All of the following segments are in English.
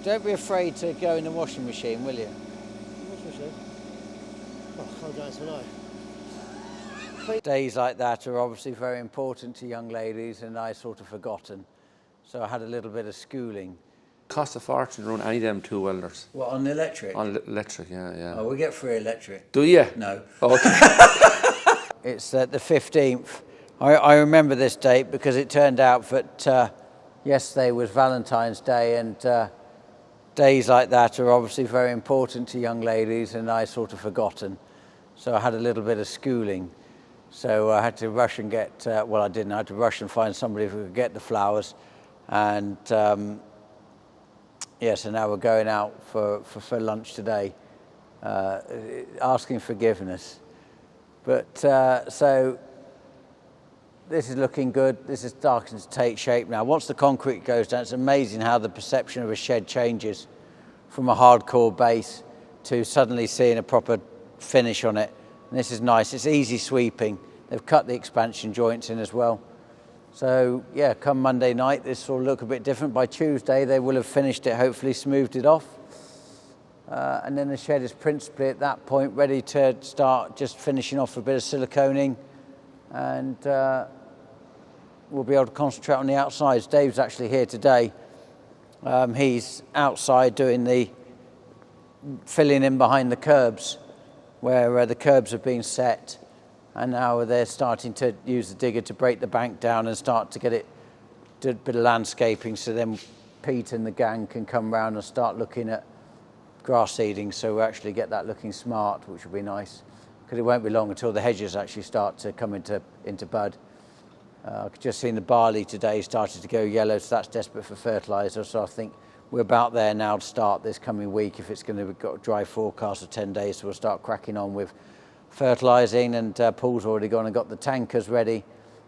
Don't be afraid to go in the washing machine, will you? Washing machine? Oh, I can't go until now. Days like that are obviously very important to young ladies, and I sort of forgotten. So I had a little bit of schooling. Cost a fortune to run any of them two welders. What, on the electric? On electric, yeah. Oh, we get free electric. Do you? No. Okay. It's the 15th. I remember this date because it turned out that yesterday was Valentine's Day, and days like that are obviously very important to young ladies, and I sort of forgotten. So I had a little bit of schooling. So I had to rush and get, well, I didn't. I had to rush and find somebody who could get the flowers. And yeah, so now we're going out for lunch today, asking forgiveness. But so this is looking good. This is starting to take shape now. Once the concrete goes down, it's amazing how the perception of a shed changes from a hardcore base to suddenly seeing a proper finish on it. And this is nice. It's easy sweeping. They've cut the expansion joints in as well. So yeah, come Monday night, this will look a bit different. By Tuesday, they will have finished it, hopefully smoothed it off. And then the shed is principally at that point ready to start just finishing off a bit of siliconing, and we'll be able to concentrate on the outsides. Dave's actually here today. He's outside doing the filling in behind the curbs, where the curbs have been set, and now they're starting to use the digger to break the bank down and start to get it, do a bit of landscaping, so then Pete and the gang can come round and start looking at grass seeding, so we actually get that looking smart, which will be nice, because it won't be long until the hedges actually start to come into bud. I've just seen the barley today started to go yellow, so that's desperate for fertiliser. So I think we're about there now to start this coming week. If it's going to be got a dry forecast of 10 days, so we'll start cracking on with fertilising. And Paul's already gone and got the tankers ready.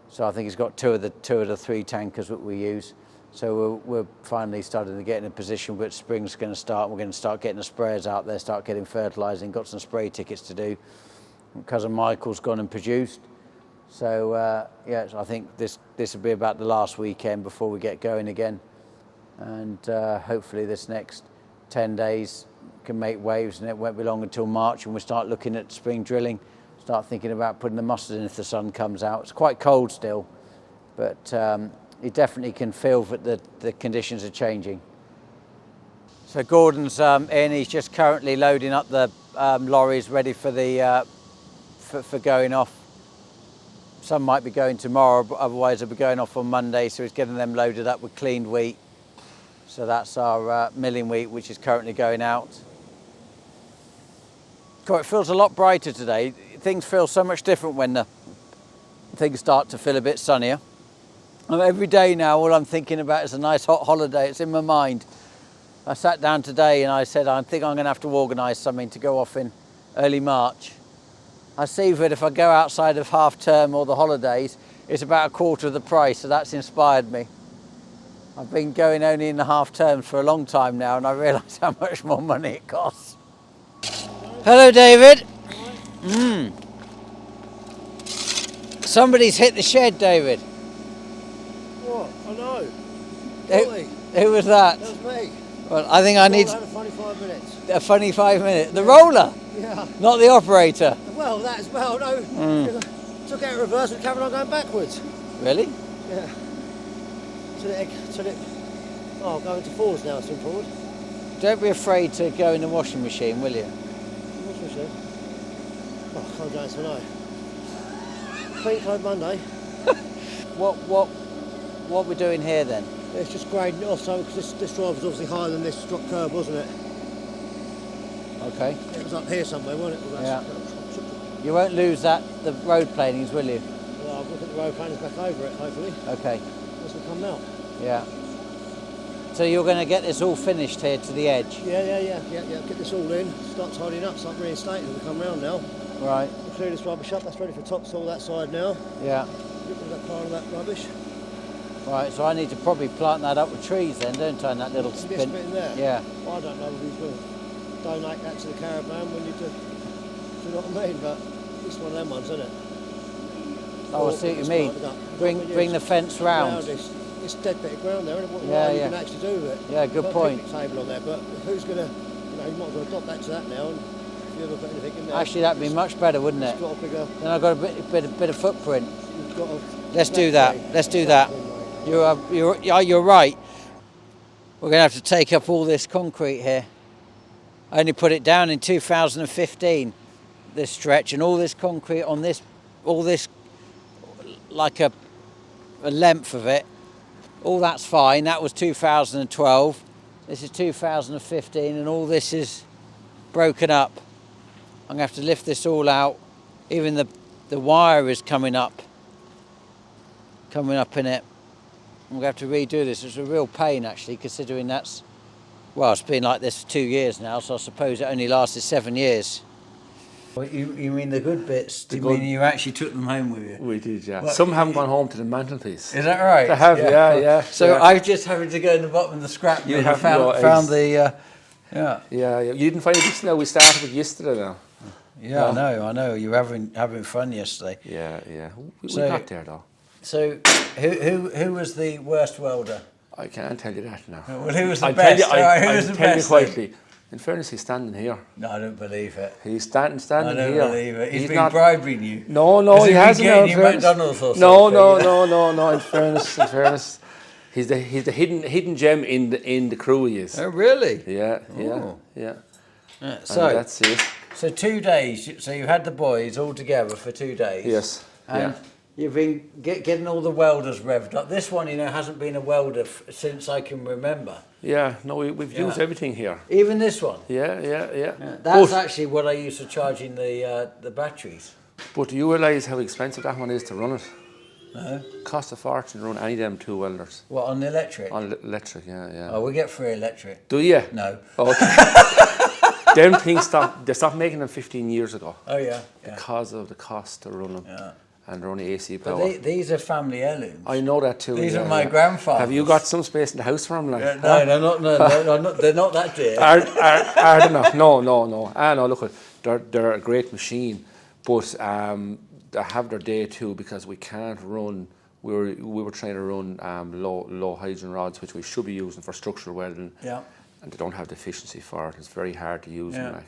So I think he's got two of the three tankers that we use. So we're finally starting to get in a position where spring's going to start. We're going to start getting the sprayers out there, start getting fertilising. Got some spray tickets to do. Cousin Michael's gone and produced. So yeah, so I think this will be about the last weekend before we get going again. And hopefully this next 10 days can make waves, and it won't be long until March when we start looking at spring drilling, start thinking about putting the mustard in if the sun comes out. It's quite cold still, but you definitely can feel that the conditions are changing. So Gordon's in, he's just currently loading up the lorries ready for the for going off. Some might be going tomorrow, but otherwise they'll be going off on Monday, so he's getting them loaded up with cleaned wheat. So that's our milling wheat, which is currently going out. God, it feels a lot brighter today. Things feel so much different when the things start to feel a bit sunnier. And every day now, all I'm thinking about is a nice hot holiday. It's in my mind. I sat down today and I said, I think I'm going to have to organise something to go off in early March. I see that if I go outside of half term or the holidays, it's about a quarter of the price, so that's inspired me. I've been going only in the half terms for a long time now, and I realise how much more money it costs. Hello, David. Somebody's hit the shed, David. What? I know. Who was that? That was me. Well, I think I need a funny 5 minutes. a funny 5 minutes. The roller, Yeah. not the operator. Well, that as well. No. Took out reverse and carried on going backwards. Really? Yeah. Till it. Oh, going to fours now. It's in forward. Don't be afraid to go in the washing machine, will you? Washing machine. Oh, I can't go until now. Clean code Monday. What we're doing here then? It's just grading it off, so because this drive was obviously higher than this drop curb, wasn't it? Okay. It was up here somewhere, wasn't it? Well, Yeah. You won't lose the road planings, will you? Well, I'll look at the road planners back over it, hopefully. Okay. This will come out. Yeah. So you're going to get this all finished here to the edge? Yeah. Get this all in, start tidying up, start reinstating it. We'll come round now. Right. We'll clear this rubbish up. That's ready for topsoil that side now. Yeah. Get rid of that pile of that rubbish. Right, so I need to probably plant that up with trees then, don't I, in that little This spin? bit in there. Yeah. Well, I don't know who's going to donate that to the caravan when you do. Do you know what I mean? But it's one of them ones, isn't it? Oh, I see what you mean. Bring the fence round. This. it's dead bit of ground there, and what Yeah, you yeah. can actually do with it. Yeah, good Got a point. picnic table on there, but who's going to, you might as well adopt that to that now, and if you ever put anything in there. Actually, that'd be much better, wouldn't it? It's got a bigger, Then I've got a bit of footprint. you've got a... Let's do that. Let's do that. You're right. We're going to have to take up all this concrete here. I only put it down in 2015, this stretch, and all this concrete on this, all this, like a length of it, all that's fine. That was 2012. This is 2015, and all this is broken up. I'm going to have to lift this all out. Even the wire is coming up in it. I'm going to have to redo this. It's a real pain, actually, considering that's, well, it's been like this for 2 years now, so I suppose it only lasted 7 years. Well, you mean the good bits? Do you mean you actually took them home with you? We did, yeah. What? Some haven't gone home to the mantelpiece. Is that right? They have, yeah. So yeah. I was just having to go in the bottom of the scrap bin and found the, yeah. Yeah. You didn't find it now. We started with yesterday now. Yeah, I know. You were having fun yesterday. Yeah. We So- got there though. So who was the worst welder? I can't tell you that now. Well, who was the I'll best? Tell you, Who was the I'll tell you best? quietly. In fairness, he's standing here. No, I don't believe it. He's standing I don't here. believe it. He's been not bribing you. No, Has he been hasn't. getting No, in you fairness. McDonald's or No. In fairness, he's the hidden gem in the crew. He is. Oh, really? Yeah. Oh. And So that's it. So 2 days. So you had the boys all together for 2 days. Yes. And you've been getting all the welders revved up. This one, hasn't been a welder since I can remember. Yeah. No, we've used everything here. Even this one. Yeah. That's actually what I used for charging the batteries. But do you realise how expensive that one is to run it? No. Costs a fortune to run any of them 2 welders. What, on the electric? On electric, yeah. Oh, we get free electric. Do you? No. Okay. Them things they stopped making them 15 years ago Oh yeah. because of the cost to run them. Yeah. And they're only AC power. But these are family heirlooms. I know that too. These are my grandfather's. Have you got some space in the house for them? Like? No, they're not. No, they're not that dear. Are they not? No. No, look, they're a great machine, but they have their day too because we can't run. We were trying to run low hydrogen rods, which we should be using for structural welding. Yeah. And they don't have the efficiency for it. It's very hard to use them.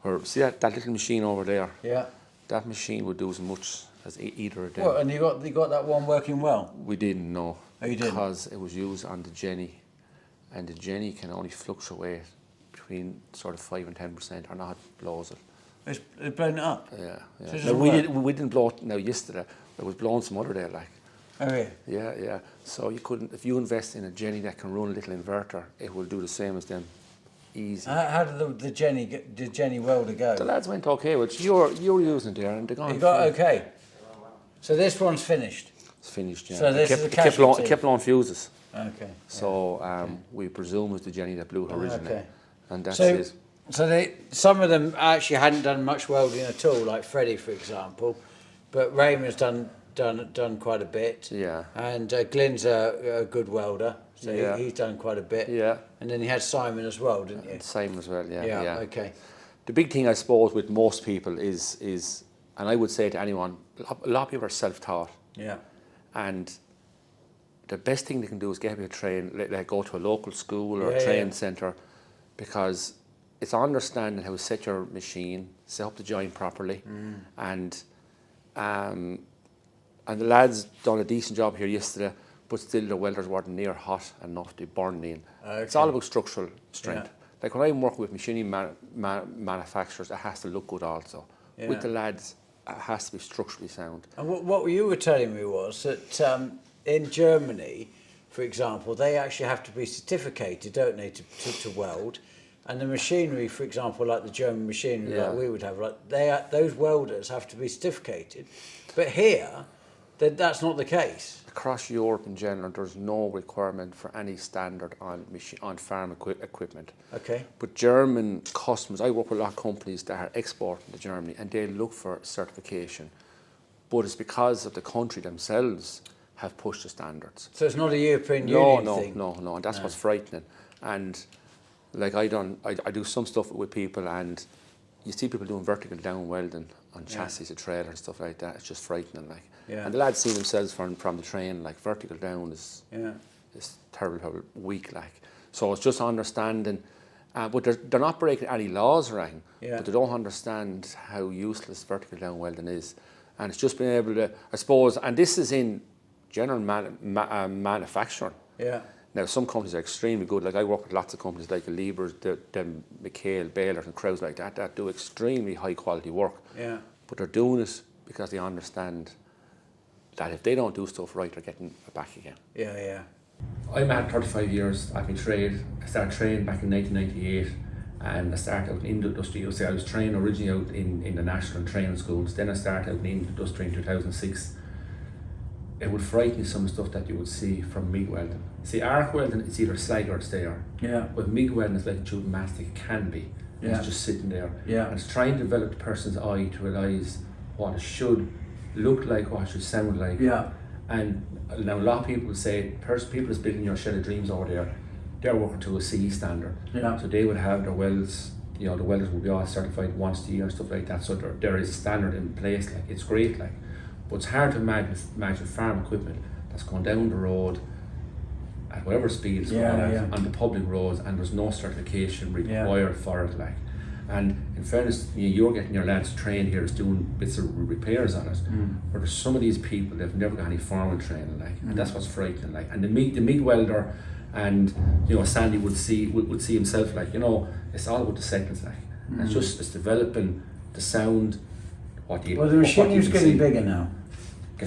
Yeah. Like, see that little machine over there? Yeah. That machine would do as much as either of them. Well, and you got that one working well. We didn't know. Oh, you didn't? Because it was used on the Jenny, and the Jenny can only fluctuate between sort of 5 and 10%, or not blows it. It's blown it up. Yeah. So it No, doesn't we work? didn't blow it now yesterday. It was blown some other day, like. Oh yeah. Yeah. So you couldn't, if you invest in a Jenny that can run a little inverter, it will do the same as them. Easy. How did the Jenny welder go? The lads went okay, which you were using it there, and they gone. You got okay. So this one's finished. It's finished. Yeah. So this is a it kept casualty. blowing fuses. Okay. So we presume it was the Jenny that blew originally, Okay. and that's So it. So some of them actually hadn't done much welding at all, like Freddie, for example, but Raymond's done quite a bit. Yeah. And Glyn's a good welder, so Yeah. he's done quite a bit. Yeah. And then you had Simon as well, didn't you? Same as well. Yeah. Yeah. Okay. The big thing I suppose with most people is, and I would say to anyone, a lot of people are self-taught, Yeah. and the best thing they can do is get a bit of train, like go to a local school or Yeah, a training yeah. centre, because it's understanding how to set your machine, set up the joint properly, and the lads done a decent job here yesterday, but still the welders weren't near hot enough to burn in. It's all about structural strength. Yeah. Like when I'm working with machining manufacturers, it has to look good also. Yeah. With the lads, it has to be structurally sound. And what you were telling me was that in Germany, for example, they actually have to be certificated, don't they, to weld? And the machinery, for example, like the German machinery, Yeah. like we would have, like those welders have to be certificated. But here, that's not the case. Across Europe in general, there's no requirement for any standard on farm equipment. Okay. But German customers, I work with a lot of companies that are exporting to Germany, and they look for certification. But it's because of the country themselves have pushed the standards. So it's not a European Union thing? No, and that's what's frightening. And like I do some stuff with people, and you see people doing vertical down welding on chassis of trailer and stuff like that. It's just frightening, like. Yeah. And the lads see themselves from the train, like vertical down is. Yeah. terribly weak, like. So it's just understanding, but they're not breaking any laws or anything, but they don't understand how useless vertical down welding is. And it's just being able to, I suppose, and this is in general manufacturing. Yeah. Now, some companies are extremely good. Like I work with lots of companies like Liebers, them McHale, Baylor and crowds like that do extremely high quality work. Yeah. But they're doing it because they understand that if they don't do stuff right, they're getting it back again. Yeah, yeah. I'm at 35 years. I've been trained. I started training back in 1998, and I started out in the industry. I was trained originally out in the national training schools. Then I started out in the industry in 2006. It would frighten you, some stuff that you would see from MIG welding. See, arc welding, it's either slag or it's there. Yeah. But MIG welding is like tube mastic, it can be. Yeah. It's just sitting there. Yeah. And it's trying to develop the person's eye to realise what it should look like, what it should sound like. Yeah. And now a lot of people say, people that's building your shed of dreams over there, they're working to a CE standard. Yeah. So they would have their welds, the welders will be all certified once a year and stuff like that. So there is a standard in place, like it's great, like. But it's hard to imagine farm equipment that's going down the road at whatever speed it's going at on the public roads, and there's no certification required for it, like. And in fairness, you're getting your lads trained here, is doing bits of repairs on it. But there's some of these people, they've never got any formal training, like, and that's what's frightening, like. And the MIG welder, and Sandy would see himself, like, it's all about the seconds, like. And it's developing the sound. Well, the machinery's getting bigger now.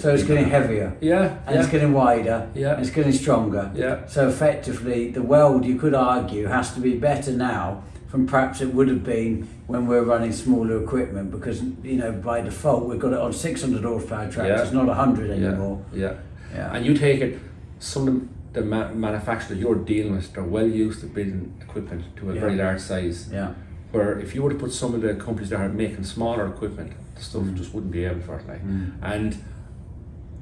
So it's getting heavier. Yeah. And it's getting wider. Yeah. And it's getting stronger. Yeah. So effectively, the weld, you could argue, has to be better now from perhaps it would have been when we're running smaller equipment, because, by default, we've got it on 600 horsepower tractors, not 100 anymore. Yeah. And you take it, some of the manufacturers you're dealing with, they're well used to building equipment to a very large size. Yeah. Where if you were to put some of the companies that are making smaller equipment, the stuff just wouldn't be able for it, like. And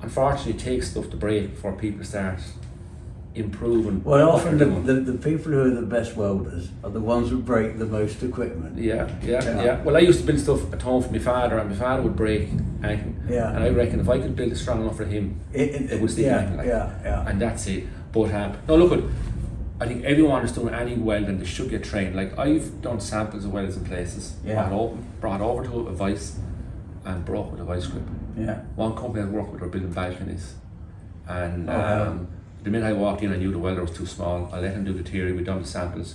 unfortunately, it takes stuff to break before people start improving. Well, often the people who are the best welders are the ones who break the most equipment. Yeah. Well, I used to build stuff at home for my father, and my father would break anything. Yeah. And I reckon if I could build it strong enough for him, it would stick anything, like. Yeah. And that's it. But no, look, I think everyone is doing any welding, they should get trained. Like, I've done samples of welds in places, brought over to a vice, and broke with a vice grip. Yeah. One company I worked with were building balconies, and the minute I walked in, I knew the welder was too small. I let him do the theory. We done the samples,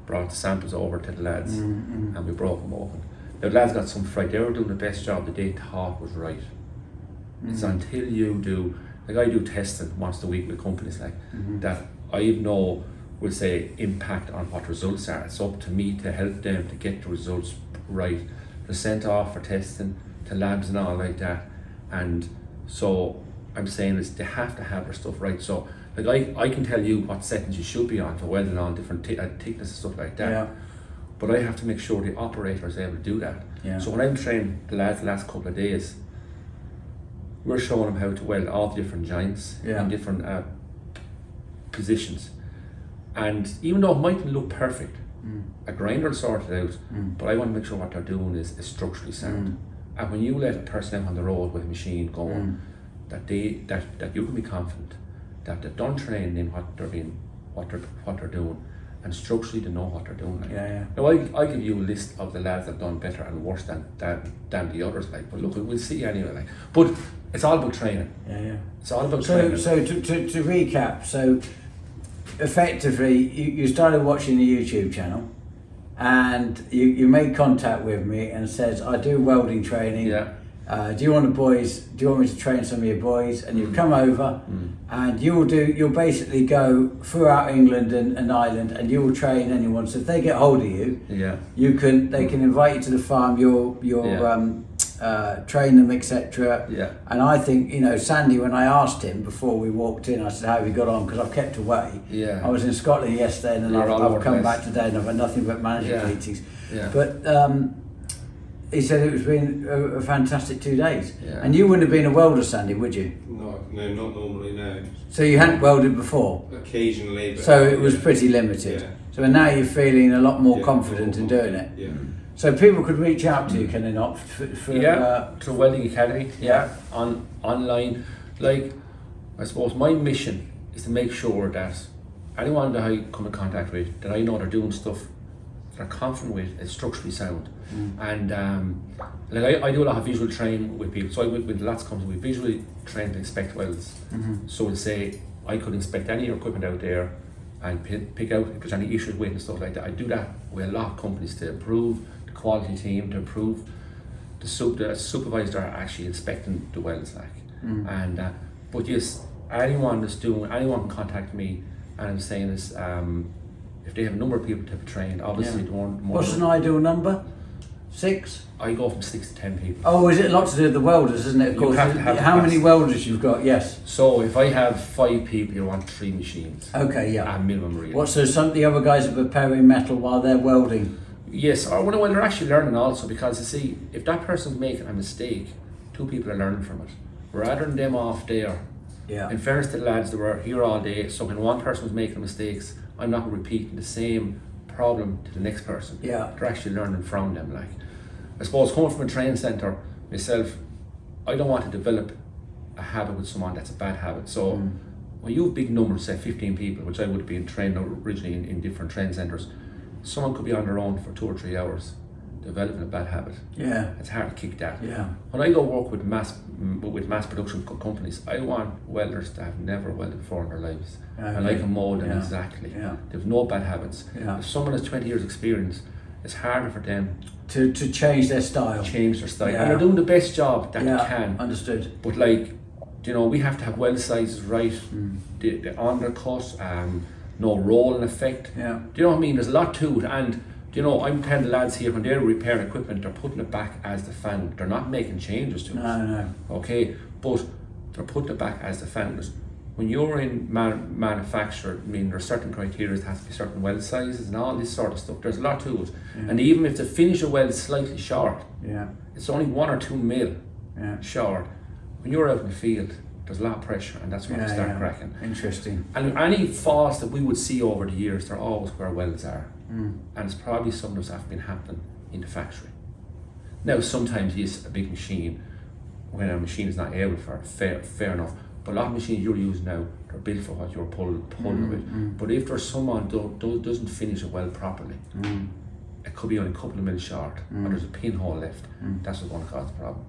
brought the samples over to the lads, and we broke them open. The lads got some fright. They were doing the best job that they thought was right. It's until you do, like I do testing once a week with companies, like that I know will say impact on what results are. It's up to me to help them to get the results right. They're sent off for testing to labs and all like that, and so I'm saying is they have to have their stuff right. So like I can tell you what settings you should be on for welding on different thickness and stuff like that, but I have to make sure the operator is able to do that. So when I'm training the lads the last couple of days, we're showing them how to weld all the different joints in different positions, and even though it mightn't look perfect, a grinder will sort it out, but I want to make sure what they're doing is structurally sound. And when you let a person out on the road with a machine going, that you can be confident that they're done training in what they're doing, and structurally they know what they're doing. Like. Now I give you a list of the lads that have done better and worse than the others. Like, but look, we'll see anyway. Like, but it's all about training. It's all about training. So to recap, so effectively you started watching the YouTube channel, and you made contact with me and says, I do welding training. Do you want me to train some of your boys? And you come over and you'll basically go throughout England and Ireland, and you will train anyone. So if they get hold of you, they can invite you to the farm, you'll train them, etc. And I think, Sandy, when I asked him before we walked in, I said, how have you got on? Because I've kept away. I was in Scotland yesterday, and then I've come back today, and I've had nothing but management meetings. But he said it's been a fantastic 2 days. And you wouldn't have been a welder, Sandy, would you? No, not normally, no. So you hadn't welded before? Occasionally. But so it was pretty limited. So now you're feeling a lot more confident in doing it? So people could reach out to you, can they not? Through Welding Academy, online. Like, I suppose my mission is to make sure that anyone that I come in contact with, that I know they're doing stuff they're confident with, is structurally sound. And like I do a lot of visual training with people. So with lots of companies, we visually train to inspect welds. So we'll say, I could inspect any of your equipment out there and pick out if there's any issues with and stuff like that. I do that with a lot of companies to improve the quality team, to improve the supervisors that are actually inspecting the welds, like. And but yes, anyone can contact me, and I'm saying this, if they have a number of people to train, obviously the more. What's an ideal number? 6? I go from 6 to 10 people. Oh, is it a lot to do with the welders, isn't it? Of course. have to have How many capacity. welders you've got? Yes. So if I have 5 people, you want 3 machines. Okay, yeah. At minimum, really. What, so some of the other guys are preparing metal while they're welding? Yes, or when they're actually learning also, because you see, if that person's making a mistake, 2 people are learning from it. Rather than them off there, Yeah. in fairness to the lads that were here all day, so when one person was making mistakes, I'm not repeating the same problem to the next person. Yeah. They're actually learning from them. Like, I suppose coming from a training centre myself, I don't want to develop a habit with someone that's a bad habit. So when you have big numbers, say 15 people, which I would have been trained originally in different training centres, someone could be on their own for 2 or 3 hours developing a bad habit. Yeah. It's hard to kick that. Yeah. When I go work with mass production companies, I want welders that have never welded before in their lives, and I can mould them exactly. Yeah. They've no bad habits. Yeah. If someone has 20 years experience, it's harder for them To change their style. to change their style. Yeah. And they're doing the best job that Yeah. they can. Understood. But like, you know, we have to have weld sizes right, the undercut, no rolling effect. Yeah. Do you know what I mean? There's a lot to it, and you know, I'm telling the lads here, when they're repairing equipment, they're putting it back as the found. They're not making changes to it. No. Okay, but they're putting it back as the founders. When you're in manufacture, I mean, there's certain criteria. It has to be certain weld sizes and all this sort of stuff. There's a lot to it. And even if the finish of weld is slightly short, it's only 1 or 2 mil short. When you're out in the field, there's a lot of pressure, and that's when you start cracking. Interesting. And any faults that we would see over the years, they're always where welds are. And it's probably something that's been happening in the factory. Now, sometimes yes, a big machine, when a machine is not able for it, fair enough. But a lot of machines you're using now, they're built for what you're pulling with. But if there's someone doesn't finish it well properly, it could be only a couple of mil short, or there's a pinhole left, that's what's going to cause the problem.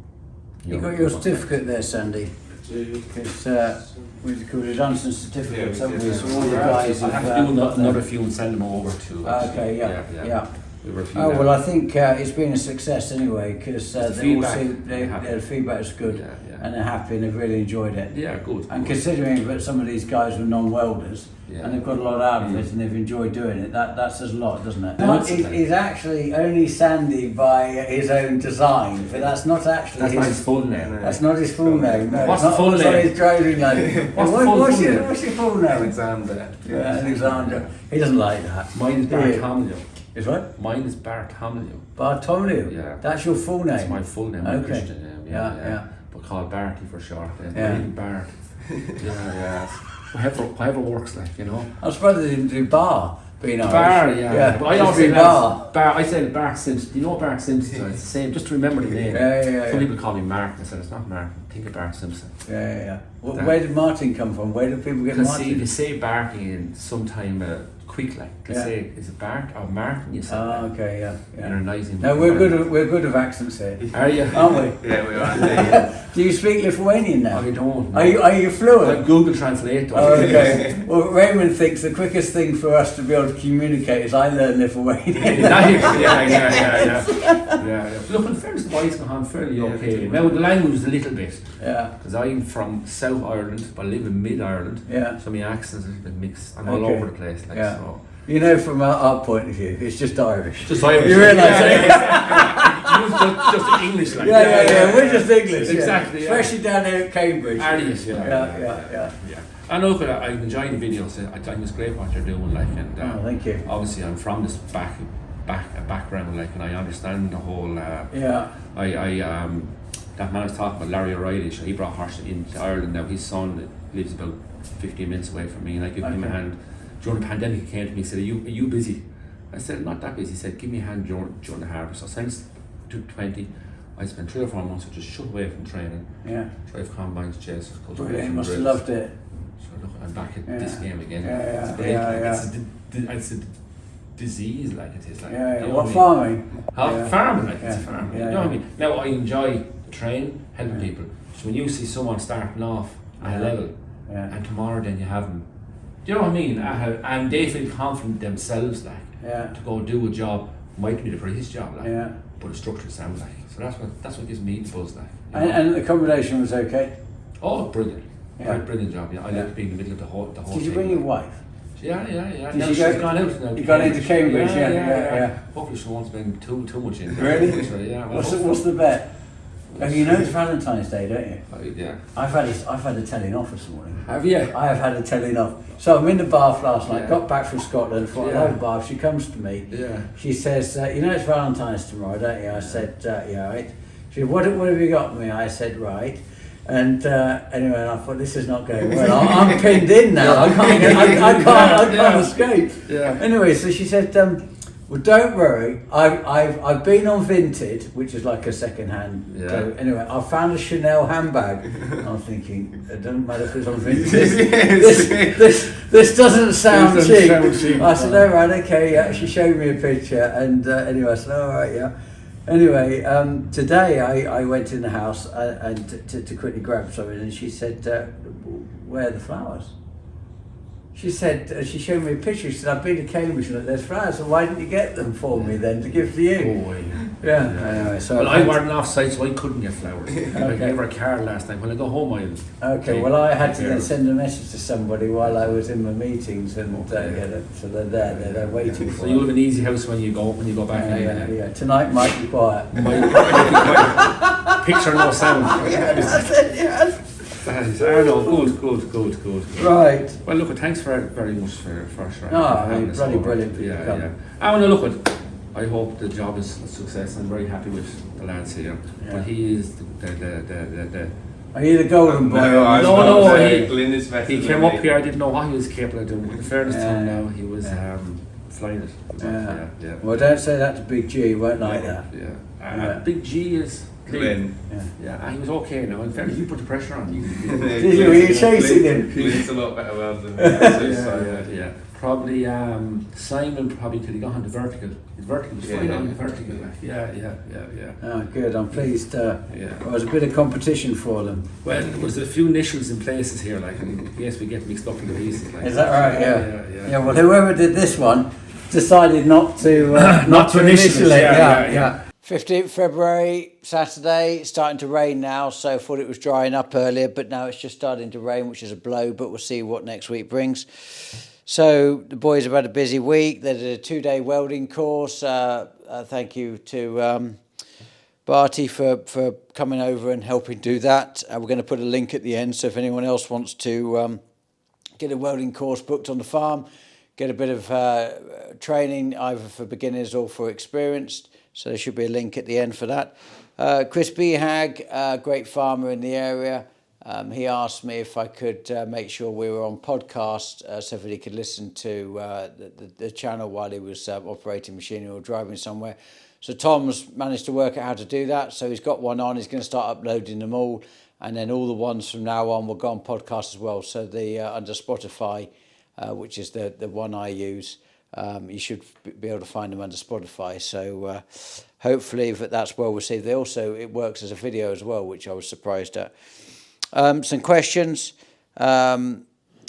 You got your certificate there, Sandy? Because we've done some certificates, haven't we? So all the guys I have have to do got them. another few and send them over to. Okay, yeah. We were a few Oh, there. well, I think it's been a success anyway, because The they all feedback, seem, their feedback is good, and they're happy and they've really enjoyed it. Yeah, good. And considering that some of these guys were non-welders, Yeah. and they've got a lot out of it and they've enjoyed doing it, that says a lot, doesn't it? Constantly. He's actually only Sandy by his own design, but that's not actually That's not his his... full name. That's not his full name. No, What's it's the full not name? his driving name. What's the full name? What's your full name? Alexander. Yeah, Alexander. He doesn't like that. Mine is Bartholomew. Is what? Mine is Bartholomew. Bartholomew. Yeah. That's your full name. That's my full name, my Okay. Christian name. Yeah. But called Barty for short. Yeah. Bart. yeah. Whatever works, like, you know. I was surprised they didn't do Bar being Irish. Bar, yeah. But I just always say do Bar. Bar. I said Bart Simpson. You know Bart Simpson? It's the same. Just to remember the name. Yeah. Some people call me Mark. I said it's not Mark. Think of Bart Simpson. Yeah. Where did Martin come from? Where did people get Because see, Martin? they say Barty in sometime quick, like they say, is it Bart or Martin? You say. Okay, yeah. You're nice. No, we're good with accents here, Are you? aren't we? Yeah, we are. Do you speak Lithuanian now? I don't. Are you I fluent? Google Translate. Oh, okay. Well, Raymond thinks the quickest thing for us to be able to communicate is I learn Lithuanian. Yeah. Look, in fairness, the boys go on fairly okay. Now, the language is a little bit. Yeah. Because I'm from South Ireland, but I live in Mid Ireland. Yeah. So my accent's a little bit mixed. I'm all Okay. over the place. Like, Yeah. so. You know, from our point of view, it's just Irish. Just Irish. You realise that? Just English, like. Yeah. We're just English. Exactly, Yeah. Especially down here at Cambridge. Irish, Yeah. I know, I'm enjoying the videos. I think it's great what you're doing, like, and Thank you. obviously I'm from this background, like, and I understand the whole. Yeah. That man I was talking about, Larry O'Reilly, so he brought horses into Ireland. Now his son lives about 15 minutes away from me, and I give him a hand. During the pandemic, he came to me and said, are you busy? I said, not that busy. He said, give me a hand during the harvest. So since 2020, I spent 3 or 4 months just shut away from training. Yeah. Drive combines, chases, Brilliant. Must have loved it. So look, I'm back at this game again. Yeah, It's great. yeah. It's a disease, like it is. Like, Yeah, you know what I farming? mean? Farming, like it's farming. Yeah, You know what I mean? Now I enjoy the train, helping people. So when you see someone starting off at a level, and tomorrow then you have them, do you know what I mean? And they feel confident themselves, like to go do a job, might be the prettiest job, like, but it's structured sound, like. So that's what gives me the buzz, like. And the accommodation was okay? Oh, brilliant! Yeah. Brilliant job. Yeah, I like being in the middle of the whole. Did you bring your wife? Yeah. Did Now she she's gone out now. You gone into Cambridge? Yeah. Hopefully she won't spend too much in. Really? Yeah. Well, What's the bet? Oh, you know it's Valentine's Day, don't you? Yeah. I've had a telling off this morning. Have you? I have had a telling off. So I'm in the bath last night, got back from Scotland, thought I'd have a bath. She comes to me. Yeah. She says, you know it's Valentine's tomorrow, don't you? I said, yeah, right. She said, what have you got for me? I said, right. And anyway, I thought this is not going well. I'm pinned in now. I can't escape. Yeah. Anyway, so she said, well, don't worry. I've been on Vinted, which is like a second-hand. Yeah. So anyway, I found a Chanel handbag. I'm thinking, it doesn't matter if it's on Vinted. This doesn't sound cheap. I said, all right, okay. Yeah. She showed me a picture, and anyway, I said, all right, yeah. Anyway, today I went in the house and to quickly grab something, and she said, where are the flowers? She said, she showed me a picture. She said, I've been to Cambridge and there's flowers, so why didn't you get them for me then to give to you? Oh, yeah. Anyway, so well, I weren't off site, so I couldn't get flowers. I gave her a card last night. When I go home, I'll. Okay, well, I had to then send a message to somebody while I was in my meetings, and so they're there, they're waiting for So me. you have an easy house when you go back. Yeah. Tonight might be quiet. Picture no sound. Yes. I know, good. Right. Well, look, thanks very much for sharing. Oh, bloody brilliant. Yeah. I want to look at. I hope the job is a success. I'm very happy with the lads here. Yeah. But he is the Are you the golden boy? No. He came up here. I didn't know what he was capable of doing. In fairness to him, now he was flying it. Yeah. Well, don't say that to Big G. He won't like that. Yeah. Big G is. Glenn. Yeah, he was okay now. In fairness, you put the pressure on. Did you? Were you chasing him? Glenn's a lot better well than me. Yeah. Probably Simon probably could have gone to vertical. His vertical was fine on the vertical. Yeah. Oh, good. I'm pleased. There was a bit of competition for them. Well, there was a few initials in places here, like, and yes, we get mixed up in the pieces. Like, Is that right? Yeah. Well, whoever did this one decided not to initial it. Yeah. 15th February, Saturday, it's starting to rain now, so I thought it was drying up earlier, but now it's just starting to rain, which is a blow, but we'll see what next week brings. So the boys have had a busy week. They did a 2-day welding course. Thank you to Barty for coming over and helping do that. We're going to put a link at the end, so if anyone else wants to get a welding course booked on the farm, get a bit of training either for beginners or for experienced. So there should be a link at the end for that. Chris Behag, great farmer in the area, he asked me if I could make sure we were on podcast so that he could listen to the channel while he was operating machinery or driving somewhere. So Tom's managed to work out how to do that. So he's got one on. He's going to start uploading them all. And then all the ones from now on will go on podcast as well. So the under Spotify, which is the one I use, you should be able to find them under Spotify. So hopefully that's well received. It works as a video as well, which I was surprised at. Some questions. One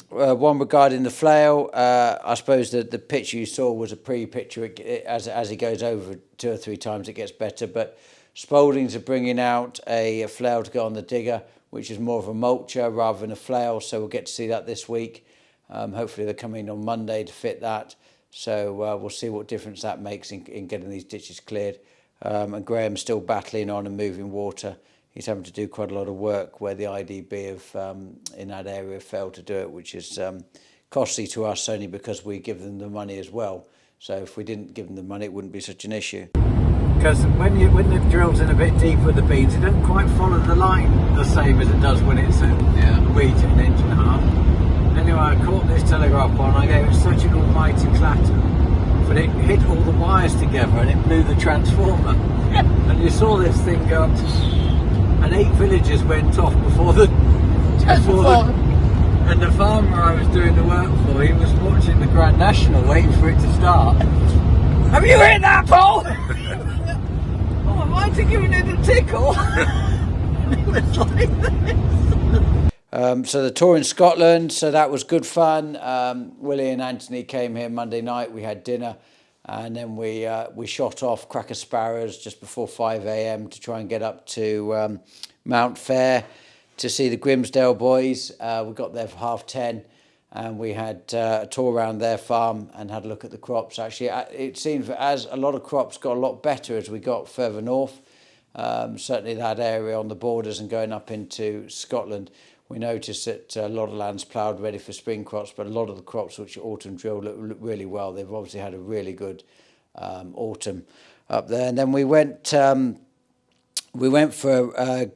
regarding the flail. I suppose that the picture you saw was a pre-picture. As he goes over 2 or 3 times, it gets better. But Spaldings are bringing out a flail to go on the digger, which is more of a mulcher rather than a flail. So we'll get to see that this week. Hopefully they're coming on Monday to fit that. So we'll see what difference that makes in getting these ditches cleared. And Graham's still battling on and moving water. He's having to do quite a lot of work where the IDB have in that area failed to do it, which is costly to us only because we give them the money as well. So if we didn't give them the money, it wouldn't be such an issue. Because when the drill's in a bit deeper, the beads, it doesn't quite follow the line the same as it does when it's a wheat at 1.5 inches. Anyway, I caught this telegraph on, I gave it such an almighty clatter, but it hit all the wires together and it blew the transformer. And you saw this thing go up, and 8 villagers went off before the And the farmer I was doing the work for, he was watching the Grand National, waiting for it to start. Have you hit that, Paul? Oh, I might have given it a tickle. It was like this. So the tour in Scotland, so that was good fun. Willie and Anthony came here Monday night. We had dinner, and then we shot off Cracker Sparrows just before 5 a.m. to try and get up to Mount Fair to see the Grimsdale boys. We got there for 10:30, and we had a tour around their farm and had a look at the crops. Actually, it seems as a lot of crops got a lot better as we got further north. Certainly that area on the borders and going up into Scotland, we noticed that a lot of land's ploughed ready for spring crops, but a lot of the crops which are autumn drilled look really well. They've obviously had a really good autumn up there. And then we went for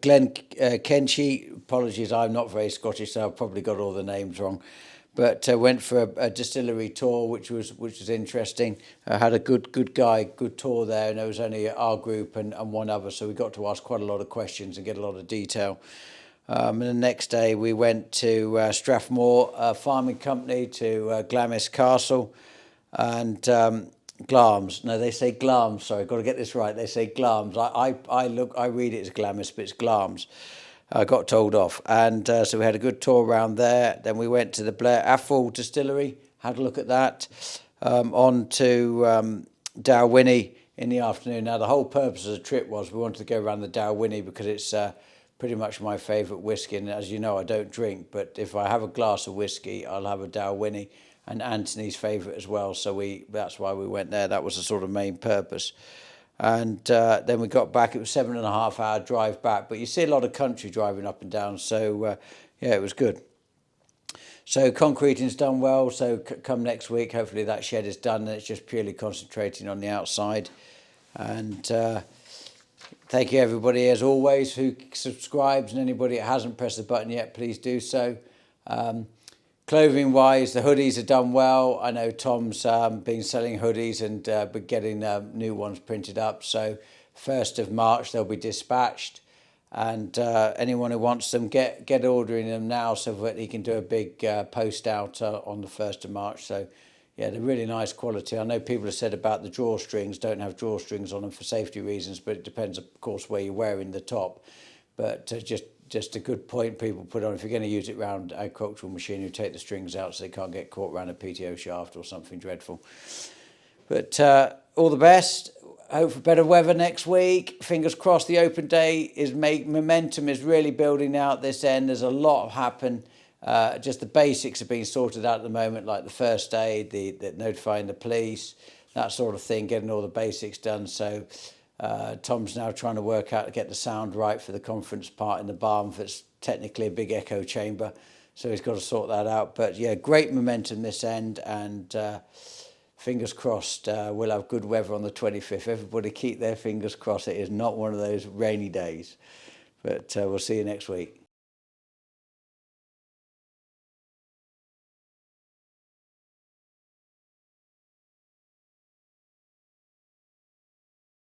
Glen Kenshie. Apologies, I'm not very Scottish, so I've probably got all the names wrong. But went for a distillery tour, which was interesting. Had a good tour there, and there was only our group and one other, so we got to ask quite a lot of questions and get a lot of detail. And the next day we went to Strathmore Farming Company, to Glamis Castle, and Glams. No, they say Glams. Sorry, got to get this right. They say Glams. I read it as Glamis, but it's Glams. I got told off. And so we had a good tour around there. Then we went to the Blair Athol Distillery, had a look at that. On to Dalwhinnie in the afternoon. Now, the whole purpose of the trip was we wanted to go around the Dalwhinnie because it's pretty much my favourite whiskey. And as you know, I don't drink, but if I have a glass of whiskey, I'll have a Dalwhinnie, and Anthony's favourite as well. So that's why we went there. That was the sort of main purpose. And then we got back. It was 7.5 hour drive back, but you see a lot of country driving up and down. So yeah, it was good. So concreting's done well. So come next week, hopefully that shed is done, and it's just purely concentrating on the outside. And thank you everybody as always who subscribes, and anybody that hasn't pressed the button yet, please do so. Clothing wise, the hoodies are done well. I know Tom's been selling hoodies and been getting new ones printed up. So 1st of March they'll be dispatched, and anyone who wants them, get ordering them now so that he can do a big post out on the 1st of March. So yeah, they're really nice quality. I know people have said about the drawstrings, don't have drawstrings on them for safety reasons, but it depends of course where you're wearing the top. But just a good point people put on, if you're going to use it around agricultural machinery, take the strings out so they can't get caught around a PTO shaft or something dreadful. But all the best. Hope for better weather next week. Fingers crossed the open day momentum is really building out this end. There's a lot happen. Just the basics are being sorted out at the moment, like the first aid, the notifying the police, that sort of thing, getting all the basics done. So Tom's now trying to work out to get the sound right for the conference part in the barn. That's technically a big echo chamber, so he's got to sort that out. But yeah, great momentum this end, and fingers crossed we'll have good weather on the 25th. Everybody keep their fingers crossed. It is not one of those rainy days, but we'll see you next week.